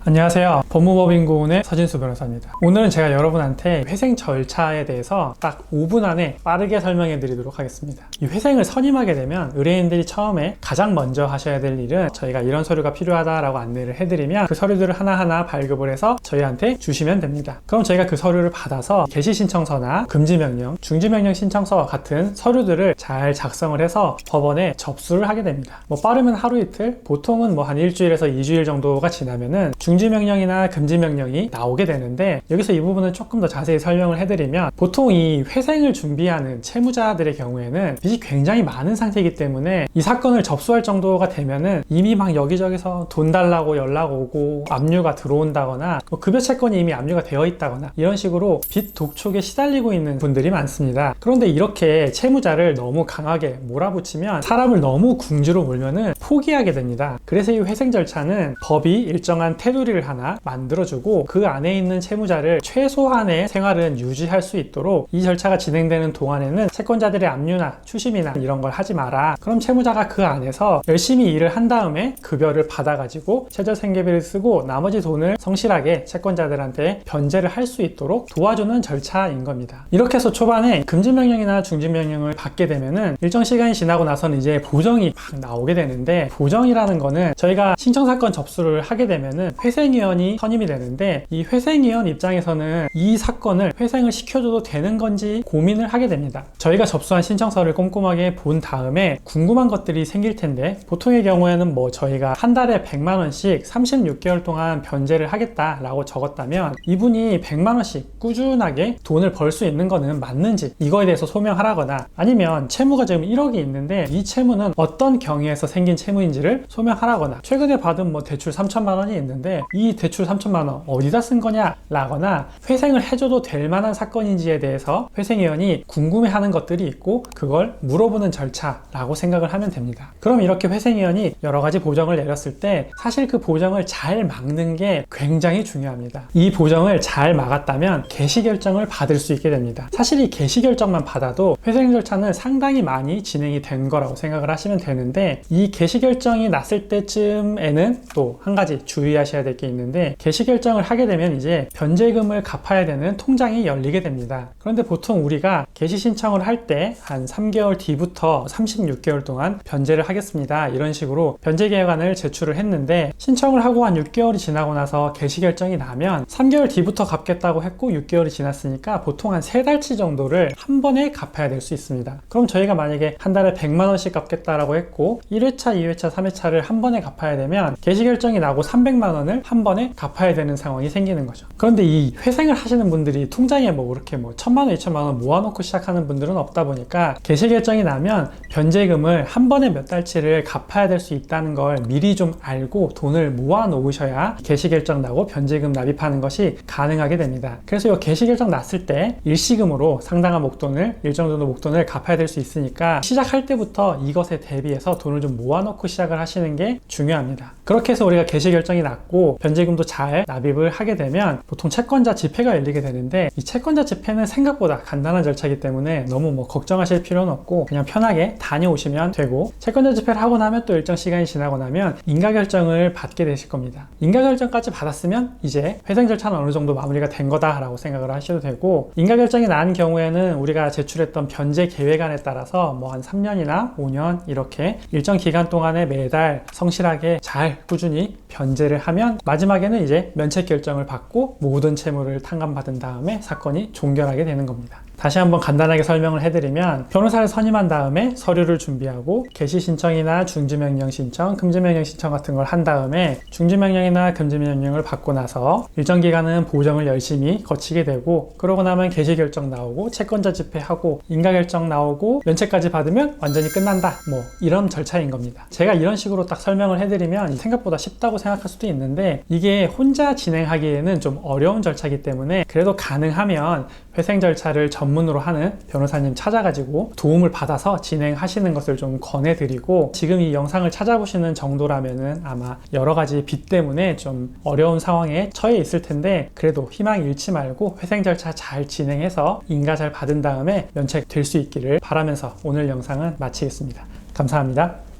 안녕하세요. 법무법인고은의 서진수 변호사입니다. 오늘은 제가 여러분한테 회생 절차에 대해서 딱 5분 안에 빠르게 설명해 드리도록 하겠습니다. 이 회생을 선임하게 되면 의뢰인들이 처음에 가장 먼저 하셔야 될 일은 저희가 이런 서류가 필요하다라고 안내를 해드리면 그 서류들을 하나하나 발급을 해서 저희한테 주시면 됩니다. 그럼 저희가 그 서류를 받아서 개시신청서나 금지명령, 중지명령 신청서 같은 서류들을 잘 작성을 해서 법원에 접수를 하게 됩니다. 빠르면 하루 이틀, 보통은 한 일주일에서 2주일 정도가 지나면은 중지명령이나 금지명령이 나오게 되는데, 여기서 이 부분은 조금 더 자세히 설명을 해드리면, 보통 이 회생을 준비하는 채무자들의 경우에는 빚이 굉장히 많은 상태이기 때문에 이 사건을 접수할 정도가 되면은 이미 막 여기저기서 돈 달라고 연락 오고 압류가 들어온다거나 급여 채권이 이미 압류가 되어 있다거나 이런 식으로 빚 독촉에 시달리고 있는 분들이 많습니다. 그런데 이렇게 채무자를 너무 강하게 몰아붙이면 사람을 너무 궁지로 몰면은 포기하게 됩니다. 그래서 이 회생 절차는 법이 일정한 테두리를 하나 만들어주고 그 안에 있는 채무자를 최소한의 생활은 유지할 수 있도록 이 절차가 진행되는 동안에는 채권자들의 압류나 추심이나 이런 걸 하지 마라. 그럼 채무자가 그 안에서 열심히 일을 한 다음에 급여를 받아가지고 최저생계비를 쓰고 나머지 돈을 성실하게 채권자들한테 변제를 할 수 있도록 도와주는 절차인 겁니다. 이렇게 해서 초반에 금지명령이나 중지명령을 받게 되면은 일정 시간이 지나고 나서는 이제 보정이 막 나오게 되는데, 보정이라는 거는 저희가 신청사건 접수를 하게 되면은 회생위원이 선임이 되는데, 이 회생위원 입장에서는 이 사건을 회생을 시켜줘도 되는 건지 고민을 하게 됩니다. 저희가 접수한 신청서를 꼼꼼하게 본 다음에 궁금한 것들이 생길 텐데, 보통의 경우에는 저희가 한 달에 100만 원씩 36개월 동안 변제를 하겠다라고 적었다면, 이분이 100만 원씩 꾸준하게 돈을 벌 수 있는 거는 맞는지 이거에 대해서 소명하라거나, 아니면 채무가 지금 1억이 있는데 이 채무는 어떤 경위에서 생긴 채무인지를 소명하라거나, 최근에 받은 대출 3천만 원이 있는데 이 대출 3천만 원 어디다 쓴 거냐 라거나, 회생을 해줘도 될 만한 사건인지에 대해서 회생위원이 궁금해하는 것들이 있고 그걸 물어보는 절차라고 생각을 하면 됩니다. 그럼 이렇게 회생위원이 여러 가지 보정을 내렸을 때 사실 그 보정을 잘 막는 게 굉장히 중요합니다. 이 보정을 잘 막았다면 개시결정을 받을 수 있게 됩니다. 사실 이 개시결정만 받아도 회생 절차는 상당히 많이 진행이 된 거라고 생각을 하시면 되는데, 이 개시결정이 났을 때쯤에는 또 한 가지 주의하셔야 될 게 있는데, 개시결정을 하게 되면 이제 변제금을 갚아야 되는 통장이 열리게 됩니다. 그런데 보통 우리가 개시 신청을 할 때 한 3개월 뒤부터 36개월 동안 변제를 하겠습니다, 이런 식으로 변제계획안을 제출을 했는데, 신청을 하고 한 6개월이 지나고 나서 개시결정이 나면 3개월 뒤부터 갚겠다고 했고 6개월이 지났으니까 보통 한 3달치 정도를 한 번에 갚아야 될 수 있습니다. 그럼 저희가 만약에 한 달에 100만 원씩 갚겠다라고 했고 1회차, 2회차, 3회차를 한 번에 갚아야 되면 개시결정이 나고 300만 원을 한 번에 갚아야 되는 상황이 생기는 거죠. 그런데 이 회생을 하시는 분들이 통장에 그렇게 1,000만 원, 2,000만 원 모아놓고 시작하는 분들은 없다 보니까 개시결정이 나면 변제금을 한 번에 몇 달치를 갚아야 될 수 있다는 걸 미리 좀 알고 돈을 모아 놓으셔야 개시결정 나고 변제금 납입하는 것이 가능하게 됩니다. 그래서 이 개시결정 났을 때 일시금으로 상당한 목돈을, 일정 정도 목돈을 갚아야 될 수 있으니까 시작할 때부터 이것에 대비해서 돈을 좀 모아놓고 시작을 하시는 게 중요합니다. 그렇게 해서 우리가 개시결정이 났고 변제금도 잘 납입을 하게 되면 보통 채권자 집회가 열리게 되는데, 이 채권자 집회는 생각보다 간단한 절차이기 때문에 너무 걱정하실 필요는 없고 그냥 편하게 다녀오시면 되고, 채권자 집회를 하고 나면 또 일정 시간이 지나고 나면 인가결정을 받게 되실 겁니다. 인가결정까지 받았으면 이제 회생 절차는 어느 정도 마무리가 된 거다라고 생각을 하셔도 되고, 인가결정이 난 경우에는 우리가 제출했던 변제 계획안에 따라서 한 3년이나 5년 이렇게 일정 기간 동안에 매달 성실하게 잘 꾸준히 변제를 하면 마지막에는 이제 면책 결정을 받고 모든 채무를 탕감받은 다음에 사건이 종결하게 되는 겁니다. 다시 한번 간단하게 설명을 해드리면, 변호사를 선임한 다음에 서류를 준비하고 개시 신청이나 중지명령 신청, 금지명령 신청 같은 걸 한 다음에 중지명령이나 금지명령을 받고 나서 일정 기간은 보정을 열심히 거치게 되고, 그러고 나면 개시 결정 나오고 채권자 집회하고 인가결정 나오고 면책까지 받으면 완전히 끝난다, 이런 절차인 겁니다. 제가 이런 식으로 딱 설명을 해드리면 생각보다 쉽다고 생각할 수도 있는데, 이게 혼자 진행하기에는 좀 어려운 절차이기 때문에 그래도 가능하면 회생 절차를 전문으로 하는 변호사님 찾아가지고 도움을 받아서 진행하시는 것을 좀 권해드리고, 지금 이 영상을 찾아보시는 정도라면은 아마 여러 가지 빚 때문에 좀 어려운 상황에 처해 있을 텐데, 그래도 희망 잃지 말고 회생 절차 잘 진행해서 인가 잘 받은 다음에 면책 될 수 있기를 바라면서 오늘 영상은 마치겠습니다. 감사합니다.